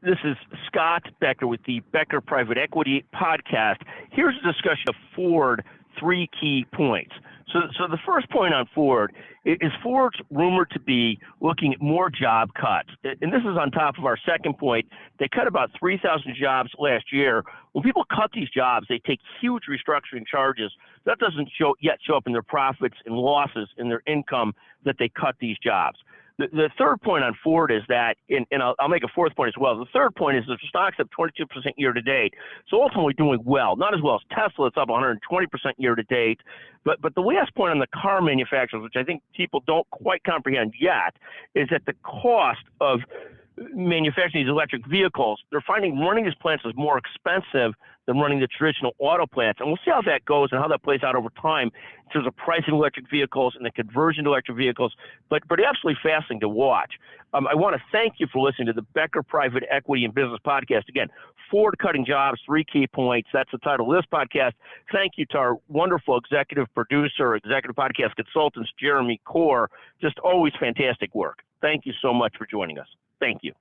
This is Scott Becker with the Becker Private Equity Podcast. Here's a discussion of Ford, 3 key points. So the first point on Ford is Ford's rumored to be looking at more job cuts. And this is on top of our second point. They cut about 3,000 jobs last year. When people cut these jobs, they take huge restructuring charges. That doesn't yet show up in their profits and losses in their income that they cut these jobs. The third point on Ford is that, and I'll make a fourth point as well. The third point is that the stock's up 22% year to date, so ultimately doing well. Not as well as Tesla, it's up 120% year to date. But the last point on the car manufacturers, which I think people don't quite comprehend yet, is that the cost of manufacturing these electric vehicles, they're finding running these plants is more expensive than running the traditional auto plants. And we'll see how that goes and how that plays out over time in terms of pricing electric vehicles and the conversion to electric vehicles, but absolutely fascinating to watch. I want to thank you for listening to the Becker Private Equity and Business Podcast. Again, Ford cutting jobs, 3 key points. That's the title of this podcast. Thank you to our wonderful executive producer, executive podcast consultants, Jeremy Core. Just always fantastic work. Thank you so much for joining us. Thank you.